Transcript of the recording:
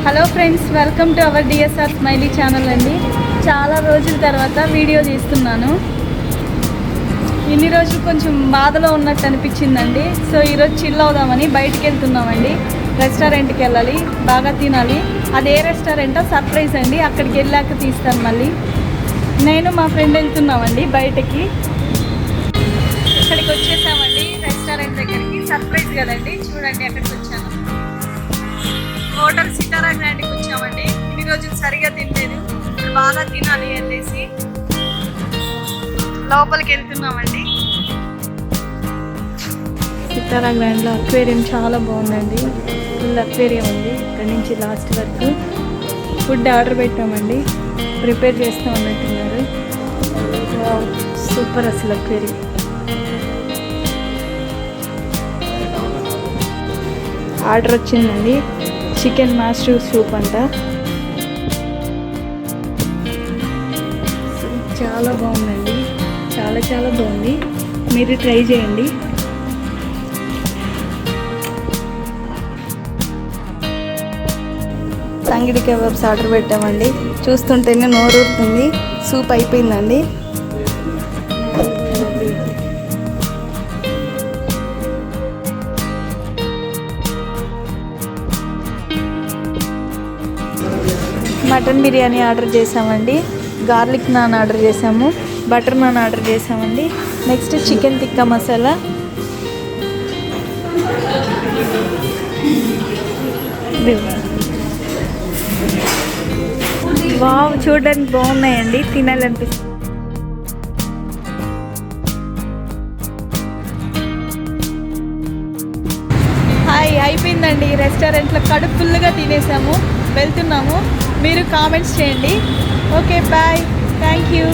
Hello friends, welcome to our DSR smiley channel అండి. చాలా రోజుల తర్వాత వీడియో తీస్తున్నాను. ఇన్ని రోజులు కొంచెం బాధలో ఉన్నట్టు అనిపించిందండి. సో ఈరోజు చిల్ అవుదామని బయటికి వెళ్తున్నామండి. రెస్టారెంట్కి వెళ్ళాలి, బాగా తినాలి. అది ఏ రెస్టారెంటో సర్ప్రైజ్ అండి, అక్కడికి వెళ్ళాక తీస్తాను. మళ్ళీ నేను మా ఫ్రెండ్ వెళ్తున్నామండి బయటకి. ఇక్కడికి వచ్చేసామండి రెస్టారెంట్ దగ్గరికి. సర్ప్రైజ్ కదండి, చూడండి ఎక్కడికి వచ్చాను. హోటల్ సితారా గ్రాండ్కి వచ్చామండి. ఇన్ని రోజులు సరిగా తినలేదు, ఇప్పుడు బాగా తినాలి అనేసి లోపలికి వెళ్తున్నామండి. సితారా గ్రాండ్లో అక్వేరియం చాలా బాగుందండి. ఫుల్ అక్వేరియం ఉంది ఇక్కడ నుంచి లాస్ట్ వరకు. ఫుడ్ ఆర్డర్ పెట్టామండి, ప్రిపేర్ చేస్తూ ఉన్నట్టున్నారు. సూపర్ అసలు అక్వేరియం. ఆర్డర్ వచ్చిందండి, చికెన్ మాస్టర్ సూప్ అంట. చాలా బాగుందండి, చాలా చాలా బాగుంది. మీరు ట్రై చేయండి. తంగిడి కబాబ్స్ ఆర్డర్ పెట్టామండి. చూస్తుంటేనే నోరూరుతుంది. సూప్ అయిపోయిందండి. మటన్ బిర్యానీ ఆర్డర్ చేసామండి. గార్లిక్ నాన్ ఆర్డర్ చేసాము. బటర్ నాన్ ఆర్డర్ చేసామండి. Next chicken tikka masala. Wow, చూడడానికి బాగున్నాయండి, తినాలనిపిస్తుంది. హాయ్, అయిపోయిందండి. రెస్టారెంట్లో కడుపు ఫుల్గా తినేసాము, వెళ్తున్నాము. మీరు కామెంట్స్ చేయండి. Okay, bye, thank you.